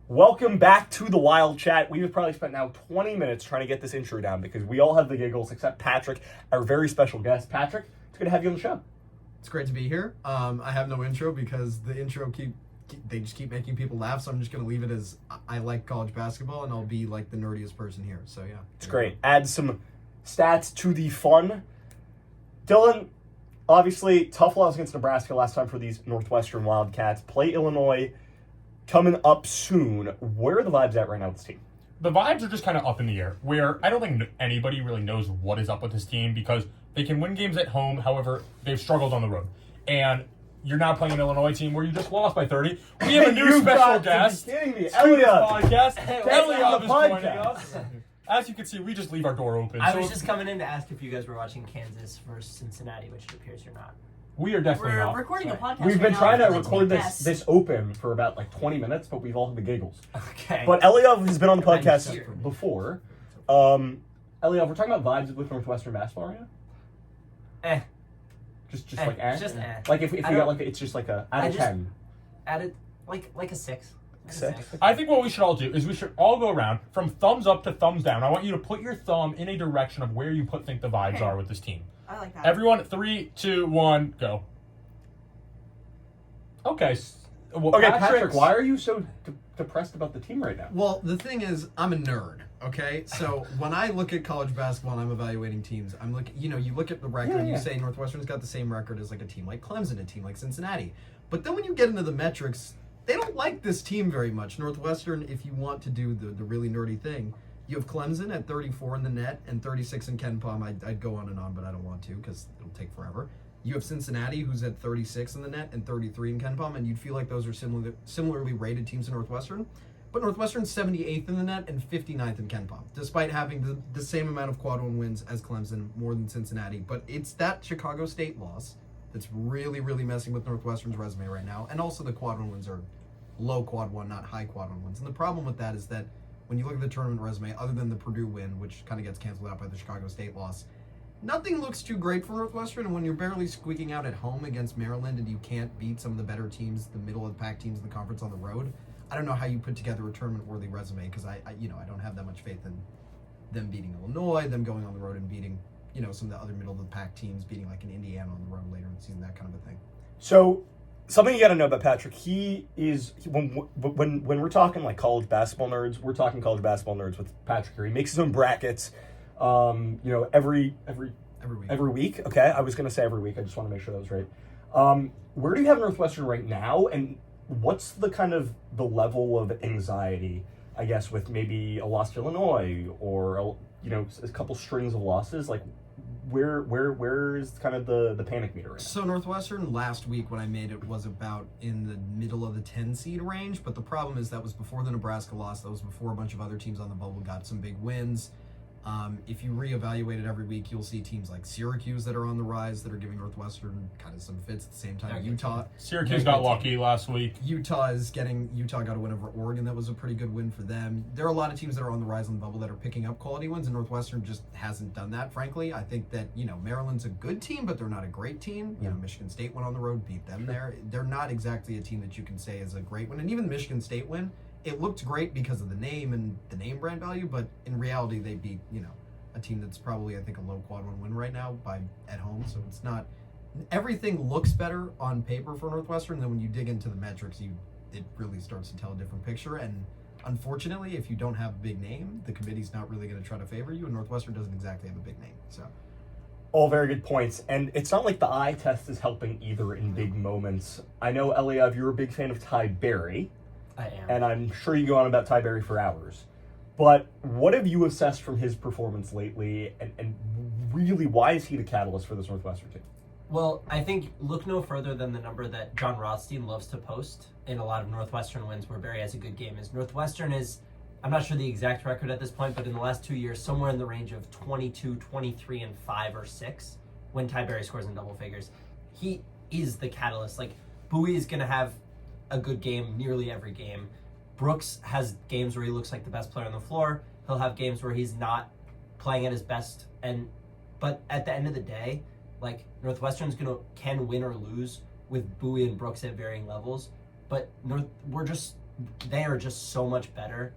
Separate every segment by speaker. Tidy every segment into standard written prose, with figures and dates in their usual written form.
Speaker 1: Welcome back to the WildChat. We have probably spent now 20 minutes trying to get this intro down because we all have the giggles except Patrick, our very special guest. Patrick, it's good to have you on the show.
Speaker 2: It's great to be here. I have no intro because the intro they just keep making people laugh, so I'm just going to leave it as I like college basketball, and I'll be like the nerdiest person here. So yeah.
Speaker 1: It's great. Add some stats to the fun. Dylan, obviously, tough loss against Nebraska last time for these Northwestern Wildcats. Play Illinois coming up soon. Where are the vibes at right now with this team?
Speaker 3: The vibes are just kind of up in the air, where I don't think anybody really knows what is up with this team because they can win games at home. However, they've struggled on the road. And you're now playing an Illinois team where you just lost by 30. We have a new special guest.
Speaker 1: You're kidding me.
Speaker 3: Eliav.
Speaker 1: Podcast.
Speaker 3: Eliav is joining us. As you can see, we just leave our door open.
Speaker 4: I was just coming in to ask if you guys were watching Kansas versus Cincinnati, which it appears you're not.
Speaker 3: We are definitely
Speaker 5: We're
Speaker 3: not.
Speaker 5: recording a podcast.
Speaker 1: We've been
Speaker 5: right
Speaker 1: trying
Speaker 5: now.
Speaker 1: to
Speaker 5: Let's
Speaker 1: record
Speaker 5: make
Speaker 1: this
Speaker 5: guests.
Speaker 1: open for about like 20 minutes, but we've all had the giggles.
Speaker 4: Okay.
Speaker 1: But Eliav has been on the
Speaker 4: I'm
Speaker 1: podcast
Speaker 4: here.
Speaker 1: before. Eliav, we're talking about vibes with Northwestern basketball right now? Just like eh?
Speaker 4: Just eh.
Speaker 1: Like if we
Speaker 4: I
Speaker 1: got
Speaker 4: don't-
Speaker 1: like it's just like a out of 10.
Speaker 4: Added like a 6.
Speaker 1: Six?
Speaker 3: I think what we should all do is we should all go around from thumbs up to thumbs down. I want you to put your thumb in a direction of where you think the vibes
Speaker 5: Okay.
Speaker 3: are with this team.
Speaker 5: I like that.
Speaker 3: Everyone, 3, 2, 1, go. Okay. Well,
Speaker 1: Okay, Patrick, why are you so depressed about the team right now?
Speaker 2: Well, the thing is, I'm a nerd. Okay, so when I look at college basketball and I'm evaluating teams, I'm looking. You look at the record and you say Northwestern's got the same record as like a team like Clemson, a team like Cincinnati. But then when you get into the metrics, they don't like this team very much. Northwestern, if you want to do the really nerdy thing, you have Clemson at 34 in the net and 36 in Ken Palm. I'd go on and on, but I don't want to because it'll take forever. You have Cincinnati, who's at 36 in the net and 33 in Ken Palm, and you'd feel like those are similarly rated teams in Northwestern. But Northwestern's 78th in the net and 59th in Ken Palm, despite having the same amount of quad one wins as Clemson, more than Cincinnati. But it's that Chicago State loss that's really, really messing with Northwestern's resume right now. And also the quad one wins are low quad one, not high quad one wins. And the problem with that is that when you look at the tournament resume, other than the Purdue win, which kind of gets canceled out by the Chicago State loss, nothing looks too great for Northwestern. And when you're barely squeaking out at home against Maryland and you can't beat some of the better teams, the middle of the pack teams in the conference on the road, I don't know how you put together a tournament-worthy resume because I don't have that much faith in them beating Illinois, them going on the road and beating, some of the other middle-of-the-pack teams, beating like an Indiana on the road later in the season, that kind of a thing.
Speaker 1: So, something you got to know about Patrick, when we're talking like college basketball nerds, we're talking college basketball nerds with Patrick here. He makes his own brackets, every week. Okay, I was going to say every week. I just want to make sure that was right. Where do you have Northwestern right now, and what's the kind of the level of anxiety, I guess, with maybe a loss to Illinois or a couple strings of losses? Like, where is kind of the panic meter right now?
Speaker 2: So Northwestern last week when I made it was about in the middle of the 10 seed range, but the problem is that was before the Nebraska loss. That was before a bunch of other teams on the bubble got some big wins. If you reevaluate it every week, you'll see teams like Syracuse that are on the rise that are giving Northwestern kind of some fits at the same time.
Speaker 3: Syracuse got lucky last week.
Speaker 2: Utah got a win over Oregon. That was a pretty good win for them. There are a lot of teams that are on the rise on the bubble that are picking up quality wins, and Northwestern just hasn't done that, frankly. I think that, Maryland's a good team, but they're not a great team. Michigan State went on the road, beat them there. They're not exactly a team that you can say is a great win. And even the Michigan State win, it looked great because of the name and the name brand value, but in reality, they beat, a team that's probably, I think, a low quad one win right now at home. So it's not, everything looks better on paper for Northwestern. Then when you dig into the metrics, it really starts to tell a different picture. And unfortunately, if you don't have a big name, the committee's not really going to try to favor you. And Northwestern doesn't exactly have a big name. So.
Speaker 1: All very good points. And it's not like the eye test is helping either in big moments. I know, Eliav, you're a big fan of Ty Berry.
Speaker 4: I am.
Speaker 1: And I'm sure you go on about Ty Berry for hours. But what have you assessed from his performance lately? And really, why is he the catalyst for this Northwestern team?
Speaker 4: Well, I think look no further than the number that John Rothstein loves to post in a lot of Northwestern wins where Berry has a good game. Is Northwestern is, I'm not sure the exact record at this point, but in the last 2 years, somewhere in the range of 22, 23, and 5 or 6 when Ty Berry scores in double figures. He is the catalyst. Like, Bowie is going to have a good game nearly every game. Brooks has games where he looks like the best player on the floor. He'll have games where he's not playing at his best. But at the end of the day, like, Northwestern's can win or lose with Bowie and Brooks at varying levels. But we're just they are just so much better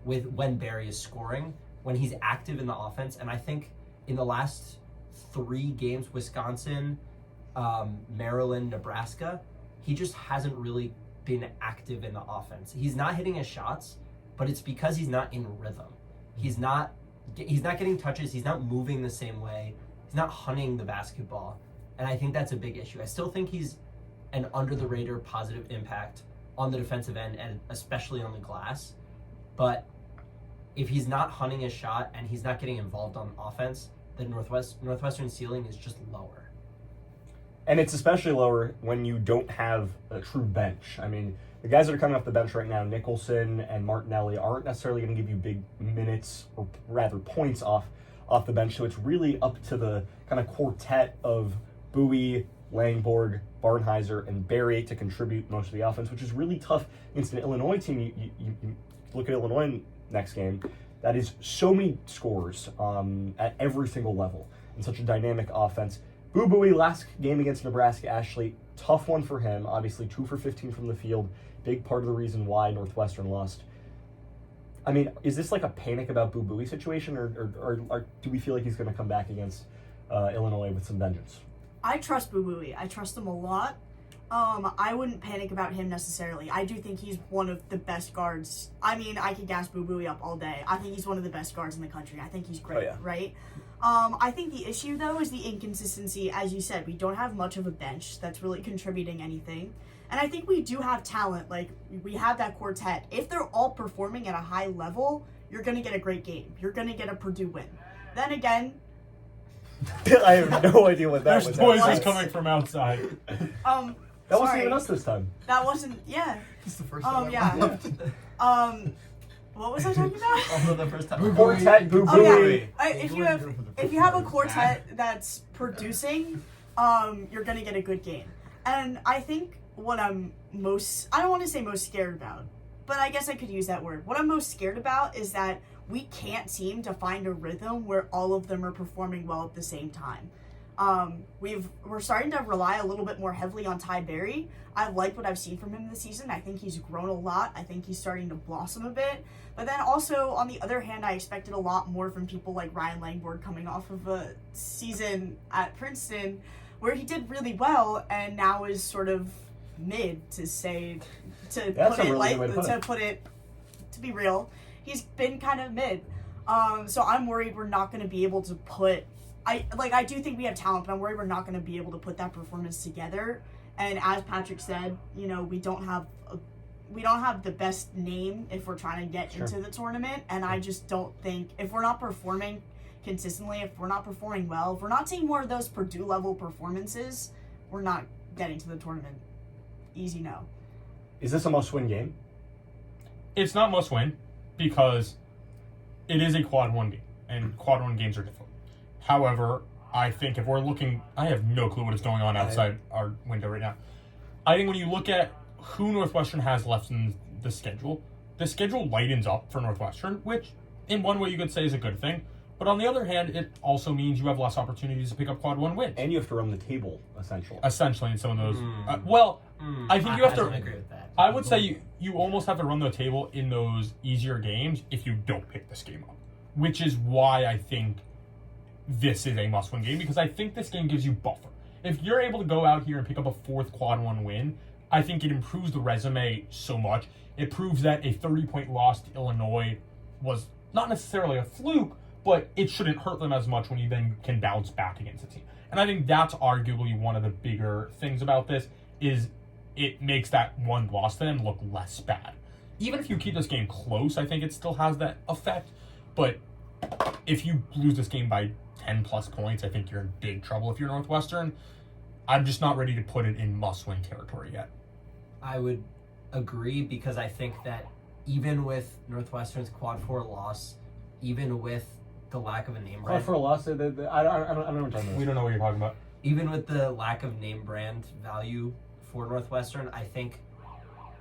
Speaker 4: with when Barry is scoring, when he's active in the offense. And I think in the last 3 games, Wisconsin, Maryland, Nebraska, he just hasn't really been active in the offense. He's not hitting his shots, but it's because he's not in rhythm. He's not getting touches. He's not moving the same way. He's not hunting the basketball. And I think that's a big issue. I still think he's an under-the-radar positive impact on the defensive end and especially on the glass. But if he's not hunting his shot and he's not getting involved on offense, then Northwestern ceiling is just lower.
Speaker 1: And it's especially lower when you don't have a true bench. I mean, the guys that are coming off the bench right now, Nicholson and Martinelli, aren't necessarily going to give you big minutes or rather points off the bench. So it's really up to the kind of quartet of Buie, Langborg, Barnhizer, and Barry to contribute most of the offense, which is really tough against an Illinois team. You look at Illinois next game, that is so many scores at every single level and such a dynamic offense. Boo Buie, last game against Nebraska, Ashleigh, tough one for him. Obviously, 2 for 15 from the field. Big part of the reason why Northwestern lost. I mean, is this like a panic about Boo Buie situation, or do we feel like he's going to come back against Illinois with some vengeance?
Speaker 5: I trust Boo Buie. I trust him a lot. I wouldn't panic about him necessarily. I do think he's one of the best guards. I mean, I could gas Boo Buie up all day. I think he's one of the best guards in the country. I think he's great, right? I think the issue, though, is the inconsistency. As you said, we don't have much of a bench that's really contributing anything. And I think we do have talent. Like, we have that quartet. If they're all performing at a high level, you're going to get a great game. You're going to get a Purdue win. Then again...
Speaker 1: I have no idea what that was.
Speaker 3: There's voices coming from outside.
Speaker 1: That wasn't even us this time.
Speaker 5: That wasn't, yeah.
Speaker 2: This is the first time.
Speaker 5: Yeah. What was I talking about?
Speaker 4: Also the first time.
Speaker 1: Quartet, Boo Buie.
Speaker 5: Oh, yeah. If you have a quartet that's producing, you're gonna get a good game. And I think what I'm I don't want to say most scared about, but I guess I could use that word. What I'm most scared about is that we can't seem to find a rhythm where all of them are performing well at the same time. We're starting to rely a little bit more heavily on Ty Berry. I like what I've seen from him this season. I think he's grown a lot. I think he's starting to blossom a bit. But then also, on the other hand, I expected a lot more from people like Ryan Langborg coming off of a season at Princeton where he did really well and now is sort of mid, to be real. He's been kind of mid. So I'm worried we're not going to be able to put... I do think we have talent, but I'm worried we're not going to be able to put that performance together. And as Patrick said, we don't have the best name if we're trying to get into the tournament. And I just don't think, if we're not performing consistently, if we're not performing well, if we're not seeing more of those Purdue level performances, we're not getting to the tournament. Easy no.
Speaker 1: Is this a must-win game?
Speaker 3: It's not must-win because it is a quad 1 game, and quad 1 games are difficult. However, I think if we're looking, I have no clue what is going on outside our window right now. I think when you look at who Northwestern has left in the schedule lightens up for Northwestern, which in one way you could say is a good thing. But on the other hand, it also means you have less opportunities to pick up quad 1 wins.
Speaker 1: And you have to run the table, essentially.
Speaker 3: Essentially, in some of those. I think you have to.
Speaker 4: Agree with that.
Speaker 3: I would say you almost have to run the table in those easier games if you don't pick this game up, which is why I think this is a must-win game, because I think this game gives you buffer. If you're able to go out here and pick up a 4th quad 1 win, I think it improves the resume so much. It proves that a 30-point loss to Illinois was not necessarily a fluke, but it shouldn't hurt them as much when you then can bounce back against a team. And I think that's arguably one of the bigger things about this is it makes that one loss to them look less bad. Even if you keep this game close, I think it still has that effect. But if you lose this game by 10 plus points, I think you're in big trouble if you're Northwestern. I'm just not ready to put it in must-win territory yet.
Speaker 4: I would agree, because I think that even with Northwestern's quad 4 loss, even with the lack of a name brand,
Speaker 1: Quad 4 loss, I don't know what you're talking about.
Speaker 3: We don't know what you're talking about.
Speaker 4: even with the lack of name brand value for Northwestern, I think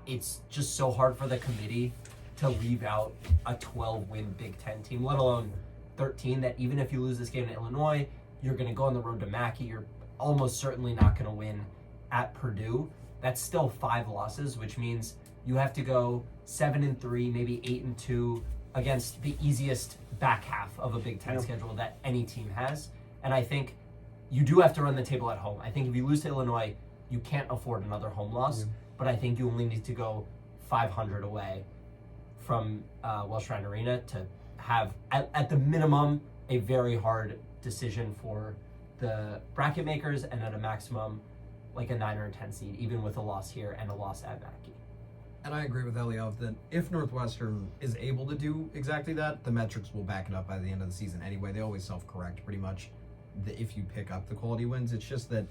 Speaker 4: it's just so hard for the committee to leave out a 12-win Big Ten team, let alone 13, that even if you lose this game to Illinois, you're going to go on the road to Mackey. You're almost certainly not going to win at Purdue. That's still 5 losses, which means you have to go 7-3, maybe 8-2 against the easiest back half of a Big Ten schedule that any team has. And I think you do have to run the table at home. I think if you lose to Illinois, you can't afford another home loss. But I think you only need to go 500 away from Welsh Ryan Arena to have, at the minimum, a very hard decision for the bracket makers, and at a maximum, like a 9 or a 10 seed, even with a loss here and a loss at Mackey.
Speaker 2: And I agree with Eliav that if Northwestern is able to do exactly that, the metrics will back it up by the end of the season anyway. They always self-correct pretty much if you pick up the quality wins. It's just that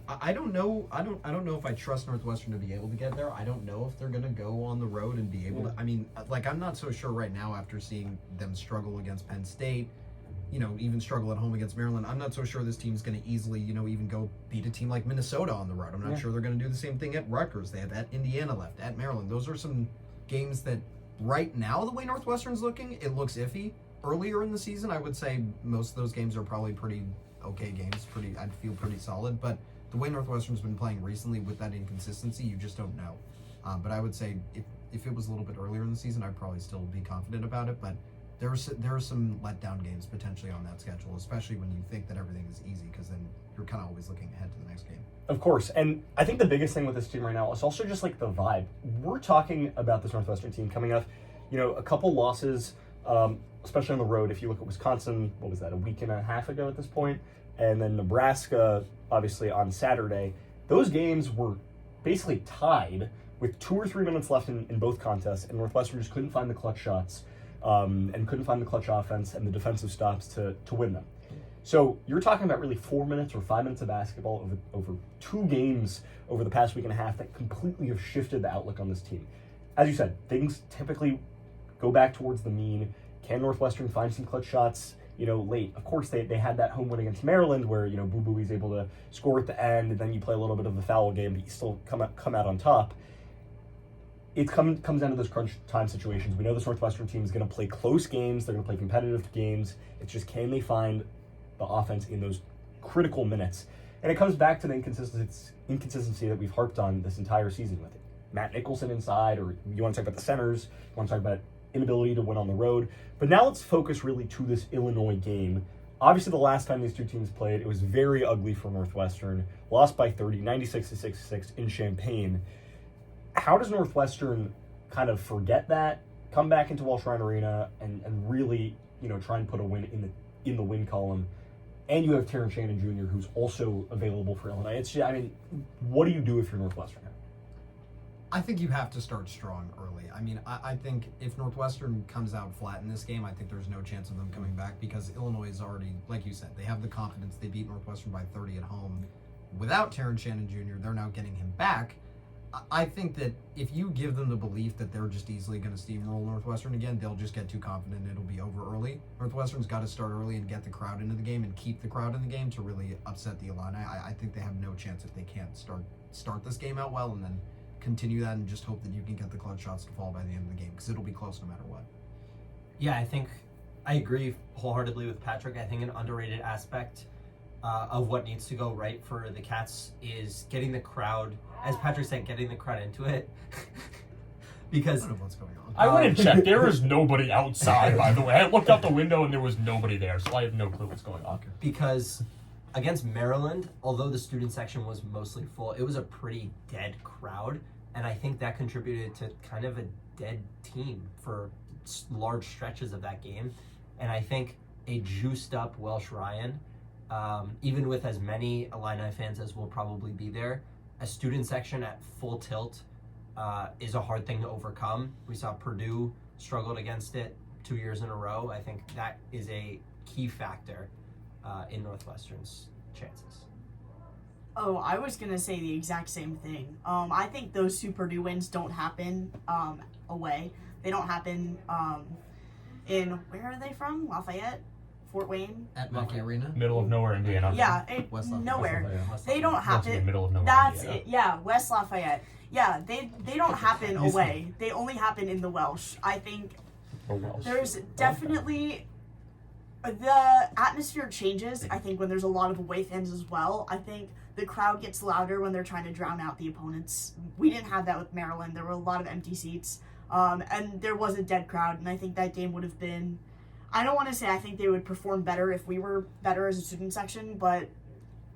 Speaker 2: I don't know. I don't know if I trust Northwestern to be able to get there. I don't know if they're going to go on the road and be able to. I mean, like, I'm not so sure right now after seeing them struggle against Penn State, even struggle at home against Maryland. I'm not so sure this team's going to easily, even go beat a team like Minnesota on the road. I'm not sure they're going to do the same thing at Rutgers. They have at Indiana left, at Maryland. Those are some games that right now, the way Northwestern's looking, it looks iffy. Earlier in the season, I would say most of those games are probably pretty okay games. I'd feel pretty solid, but the way Northwestern's been playing recently with that inconsistency, you just don't know. But I would say if it was a little bit earlier in the season, I'd probably still be confident about it. But there are some letdown games potentially on that schedule, especially when you think that everything is easy, because then you're kind of always looking ahead to the next game.
Speaker 1: Of course, and I think the biggest thing with this team right now is also just like the vibe. We're talking about this Northwestern team coming off, a couple losses, especially on the road. If you look at Wisconsin, what was that, a week and a half ago at this point? And then Nebraska, obviously, on Saturday. Those games were basically tied with 2 or 3 minutes left in both contests, and Northwestern just couldn't find the clutch shots and couldn't find the clutch offense and the defensive stops to win them. So you're talking about really 4 minutes or 5 minutes of basketball over 2 games over the past week and a half that completely have shifted the outlook on this team. As you said, things typically go back towards the mean. Can Northwestern find some clutch shots late? Of course, they had that home win against Maryland where, Boo Buie's able to score at the end, and then you play a little bit of the foul game, but you still come out on top. It comes down to those crunch time situations. We know this Northwestern team is going to play close games. They're going to play competitive games. It's just, can they find the offense in those critical minutes? And it comes back to the inconsistency that we've harped on this entire season with it. Matt Nicholson inside, or you want to talk about the centers, you want to talk about inability to win on the road. But now let's focus really to this Illinois game. Obviously, the last time these two teams played, it was very ugly for Northwestern. Lost by 30, 96-66 in Champaign. How does Northwestern kind of forget that, come back into Welsh Ryan Arena, and really, try and put a win in the win column? And you have Terrence Shannon Jr., who's also available for Illinois. What do you do if you're Northwestern?
Speaker 2: I think you have to start strong early. I think if Northwestern comes out flat in this game, I think there's no chance of them coming back, because Illinois is already, like you said, they have the confidence. They beat Northwestern by 30 at home. Without Terrence Shannon Jr., they're now getting him back. I think that if you give them the belief that they're just easily going to steamroll Northwestern again, they'll just get too confident and it'll be over early. Northwestern's got to start early and get the crowd into the game and keep the crowd in the game to really upset the Illini. I think they have no chance if they can't start this game out well and then continue that and just hope that you can get the clutch shots to fall by the end of the game, because it'll be close no matter what.
Speaker 4: Yeah, I think I agree wholeheartedly with Patrick. I think an underrated aspect of what needs to go right for the Cats is getting the crowd, as Patrick said, getting the crowd into it. Because
Speaker 2: I don't know what's going on.
Speaker 3: I went and checked. There is nobody outside, by the way. I looked out the window and there was nobody there, so I have no clue what's going on.
Speaker 4: Because against Maryland, although the student section was mostly full, it was a pretty dead crowd. And I think that contributed to kind of a dead team for large stretches of that game. And I think a juiced up Welsh Ryan, even with as many Illini fans as will probably be there, a student section at full tilt is a hard thing to overcome. We saw Purdue struggled against it 2 years in a row. I think that is a key factor in Northwestern's chances.
Speaker 5: Oh, I was going to say the exact same thing. I think those 2 Purdue wins don't happen away. They don't happen in, where are they from? Lafayette? Fort Wayne?
Speaker 2: At Mackey Arena?
Speaker 3: Middle of nowhere, Indiana.
Speaker 5: Yeah,
Speaker 2: West Lafayette.
Speaker 5: nowhere.
Speaker 2: West
Speaker 5: They don't
Speaker 3: That's in the
Speaker 5: happen.
Speaker 3: middle of nowhere,
Speaker 5: That's
Speaker 3: Indiana.
Speaker 5: it. Yeah, West Lafayette. Yeah, they don't happen away. They only happen in the Welsh. I think
Speaker 3: Or Welsh.
Speaker 5: there's definitely the atmosphere changes. I think when there's a lot of away fans as well. I think the crowd gets louder when they're trying to drown out the opponents. We didn't have that with Maryland. There were a lot of empty seats, and there was a dead crowd, and I think that game would have been, I don't want to say I think they would perform better if we were better as a student section, but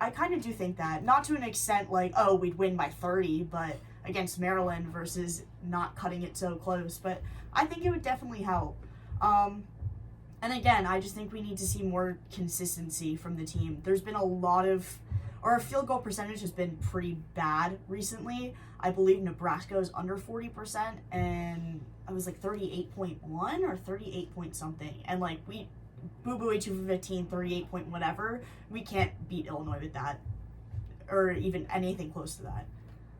Speaker 5: I kind of do think that. Not to an extent like, oh, we'd win by 30, but against Maryland versus not cutting it so close, but I think it would definitely help. And again, I just think we need to see more consistency from the team. There's been a lot of, our field goal percentage has been pretty bad recently. I believe Nebraska was under 40%, and I was like 38.1 or 38 point something. And like Boo Buie 2 for 15, 38 point whatever. We can't beat Illinois with that, or even anything close to that.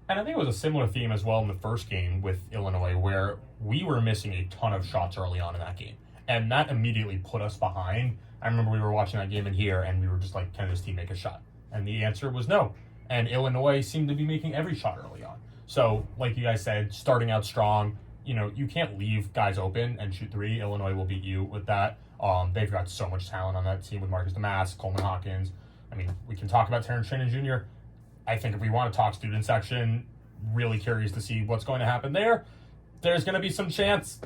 Speaker 3: And I think it was a similar theme as well in the first game with Illinois, where we were missing a ton of shots early on in that game. And that immediately put us behind. I remember we were watching that game in here, and we were just like, can this team make a shot? And the answer was no. And Illinois seemed to be making every shot early on. So, like you guys said, starting out strong, you can't leave guys open and shoot three. Illinois will beat you with that. They've got so much talent on that team with Marcus Damask, Coleman Hawkins. I mean, we can talk about Terrence Shannon Jr. I think if we want to talk student section, really curious to see what's going to happen there. There's going to be some chance.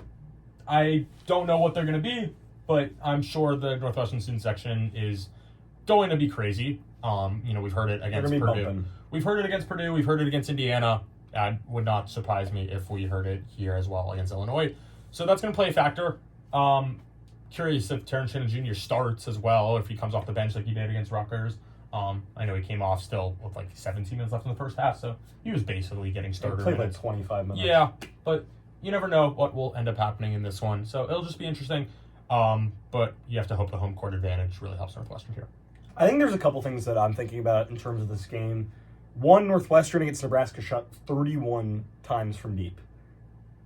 Speaker 3: I don't know what they're going to be, but I'm sure the Northwestern student section is going to be crazy. We've heard it against Purdue.
Speaker 1: Bumping.
Speaker 3: We've heard it against Purdue. We've heard it against Indiana. That would not surprise me if we heard it here as well against Illinois. So that's going to play a factor. Curious if Terrence Shannon Jr. starts as well, or if he comes off the bench like he did against Rutgers. I know he came off still with like 17 minutes left in the first half, so he was basically getting started.
Speaker 1: He played like 25 minutes.
Speaker 3: Yeah, but you never know what will end up happening in this one, so it'll just be interesting. But you have to hope the home court advantage really helps Northwestern here.
Speaker 1: I think there's a couple things that I'm thinking about in terms of this game. One, Northwestern against Nebraska shot 31 times from deep.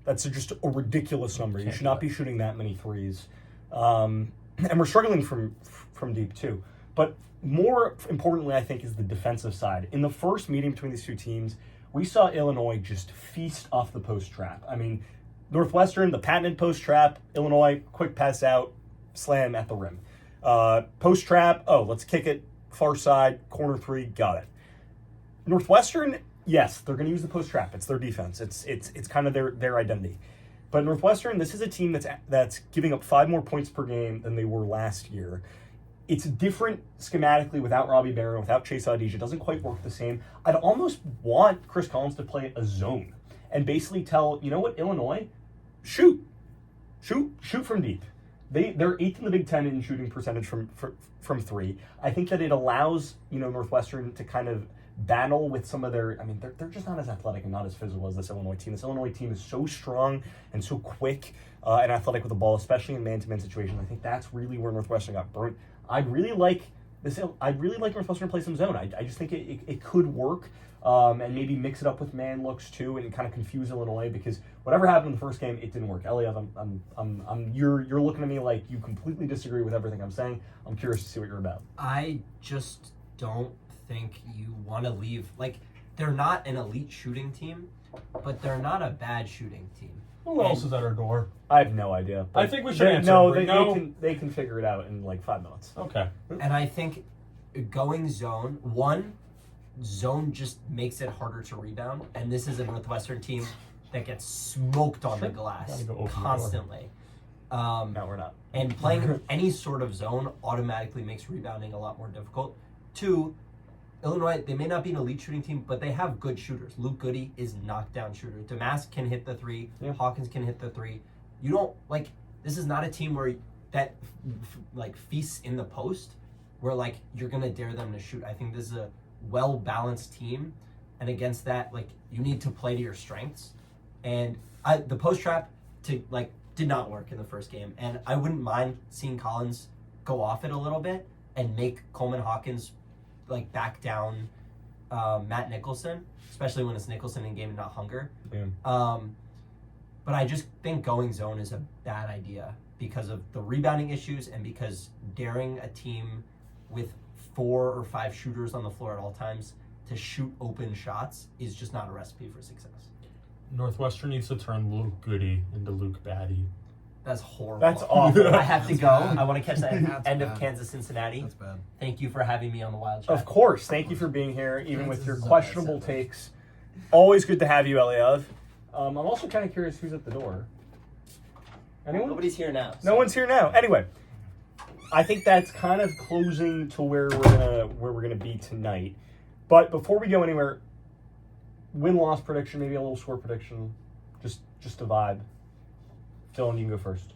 Speaker 1: That's just a ridiculous number. You should not be shooting that many threes. And we're struggling from deep too. But more importantly, I think, is the defensive side. In the first meeting between these two teams, we saw Illinois just feast off the post trap. I mean, Northwestern, the patented post trap. Illinois, quick pass out, slam at the rim. Post trap, let's kick it far side, corner three, got it. Northwestern, yes, they're going to use the post trap. It's their defense. It's kind of their identity. But Northwestern, this is a team that's giving up 5 more points per game than they were last year. It's different schematically without Robbie Barron, without Chase Audija. It doesn't quite work the same. I'd almost want Chris Collins to play a zone and basically tell, you know what, Illinois, shoot from deep. They're 8th in the Big Ten in shooting percentage from three. I think that it allows Northwestern to kind of battle with some of their. I mean, they're just not as athletic and not as physical as this Illinois team. This Illinois team is so strong and so quick and athletic with the ball, especially in man-to-man situations. I think that's really where Northwestern got burnt. I'd really like Northwestern to play some zone. I just think it could work. And maybe mix it up with man looks too, and kind of confuse Illinois, because whatever happened in the first game, it didn't work. Eliav, you're looking at me like you completely disagree with everything I'm saying. I'm curious to see what you're about.
Speaker 4: I just don't think you want to leave. Like, they're not an elite shooting team, but they're not a bad shooting team.
Speaker 3: Who else is at our door?
Speaker 1: I have no idea.
Speaker 3: I think we should answer.
Speaker 1: No, they can figure it out in like 5 minutes.
Speaker 3: Okay.
Speaker 4: And I think going zone just makes it harder to rebound, and this is a Northwestern team that gets smoked on the glass constantly.
Speaker 1: No, we're not.
Speaker 4: And playing any sort of zone automatically makes rebounding a lot more difficult. 2, Illinois, they may not be an elite shooting team, but they have good shooters. Luke Goody is knockdown shooter. Damask can hit the 3. Yeah. Hawkins can hit the 3. You don't, like, this is not a team where that feasts in the post, where you're gonna dare them to shoot. I think this is a well-balanced team, and against that, you need to play to your strengths. And the post trap did not work in the first game, and I wouldn't mind seeing Collins go off it a little bit and make Coleman Hawkins back down Matt Nicholson, especially when it's Nicholson in game and not Hunger.
Speaker 1: Yeah.
Speaker 4: But I just think going zone is a bad idea because of the rebounding issues, and because daring a team with 4 or 5 shooters on the floor at all times to shoot open shots is just not a recipe for success.
Speaker 3: Northwestern needs to turn Luke Goody into Luke Batty.
Speaker 4: That's horrible.
Speaker 1: That's awful.
Speaker 4: I have to go. I want to catch the
Speaker 2: That's
Speaker 4: end of
Speaker 2: bad.
Speaker 4: Kansas-Cincinnati.
Speaker 2: That's bad.
Speaker 4: Thank you for having me on the Wild Chat.
Speaker 1: Of course. Thank you for being here, even with
Speaker 2: Kansas
Speaker 1: your
Speaker 2: is a bad
Speaker 1: questionable
Speaker 4: sandwich.
Speaker 1: takes. Always good to have you, Eliav. I'm also kind of curious who's at the door. Anyone?
Speaker 4: Nobody's here now.
Speaker 1: No one's here now. Anyway, I think that's kind of closing to where we're gonna be tonight. But before we go anywhere, win-loss prediction, maybe a little score prediction, just a vibe. Dylan, you can go first.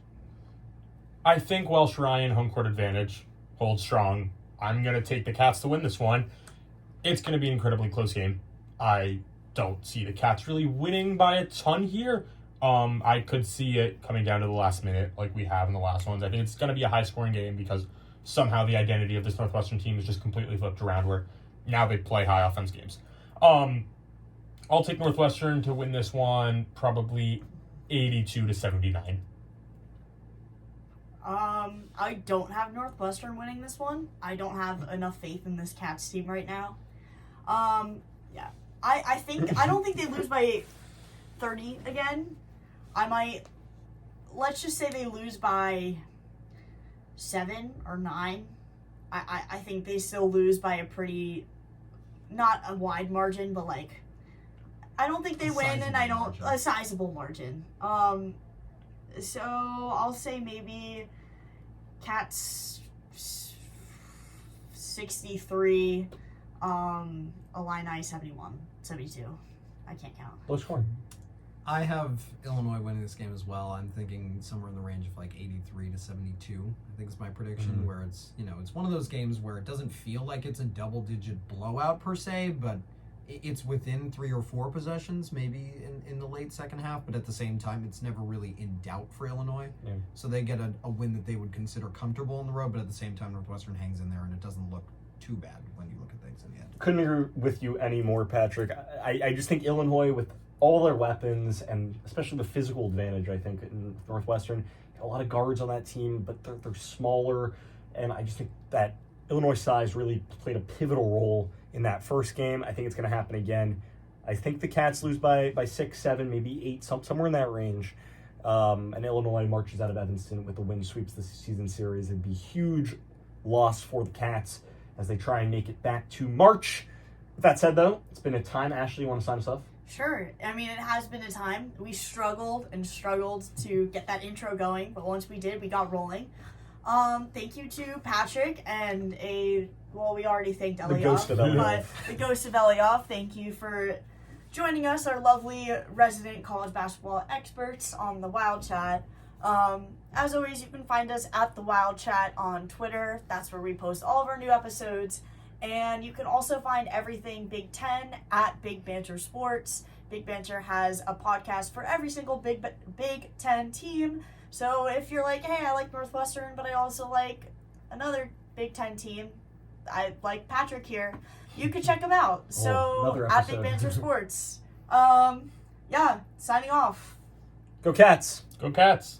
Speaker 3: I think Welsh Ryan home court advantage holds strong. I'm going to take the Cats to win this one. It's going to be an incredibly close game. I don't see the Cats really winning by a ton here. I could see it coming down to the last minute like we have in the last ones. I think it's going to be a high-scoring game because somehow the identity of this Northwestern team is just completely flipped around where now they play high offense games. I'll take Northwestern to win this one, probably 82-79.
Speaker 5: I don't have Northwestern winning this one. I don't have enough faith in this Cats team right now. Yeah. I don't think they lose by 30 again. Let's just say they lose by 7 or 9. I think they still lose by a pretty, not a wide margin, but like, I don't think they win, and a sizable margin. So I'll say maybe Cats 63, Illini 71, 72. I can't count.
Speaker 1: Low scoring.
Speaker 2: I have Illinois winning this game as well. I'm thinking somewhere in the range of like 83-72. I think is my prediction. Where it's it's one of those games where it doesn't feel like it's a double-digit blowout per se, but it's within 3 or 4 possessions, maybe in the late second half. But at the same time, it's never really in doubt for Illinois.
Speaker 1: Yeah.
Speaker 2: So they get a win that they would consider comfortable on the road. But at the same time, Northwestern hangs in there, and it doesn't look too bad when you look at things in the end.
Speaker 1: Couldn't agree with you anymore, Patrick. I just think Illinois, with all their weapons and especially the physical advantage, I think, in Northwestern, a lot of guards on that team, but they're smaller, and I just think that Illinois' size really played a pivotal role in that first game. I think it's going to happen again. I think the Cats lose by 6, 7, maybe 8, somewhere in that range. And Illinois marches out of Evanston with the win, sweeps the season series. It'd be a huge loss for the Cats as they try and make it back to March. With that said, though, it's been a time. Ashleigh, you want to sign us off?
Speaker 5: Sure. I mean, it has been a time. We struggled to get that intro going, but once we did, we got rolling. Thank you to Patrick and we already thanked Eliav.
Speaker 1: The ghost of Eliav.
Speaker 5: But the ghost of Eliav, thank you for joining us, our lovely resident college basketball experts on the Wild Chat. As always, you can find us at the Wild Chat on Twitter. That's where we post all of our new episodes. And you can also find everything Big Ten at Big Banter Sports. Big Banter has a podcast for every single Big Ten team. So if you're like, hey, I like Northwestern, but I also like another Big Ten team, I like Patrick here, you could check them out. So
Speaker 1: another
Speaker 5: at Big
Speaker 1: episode.
Speaker 5: Banter Sports. Yeah, signing off.
Speaker 1: Go Cats!
Speaker 3: Go Cats!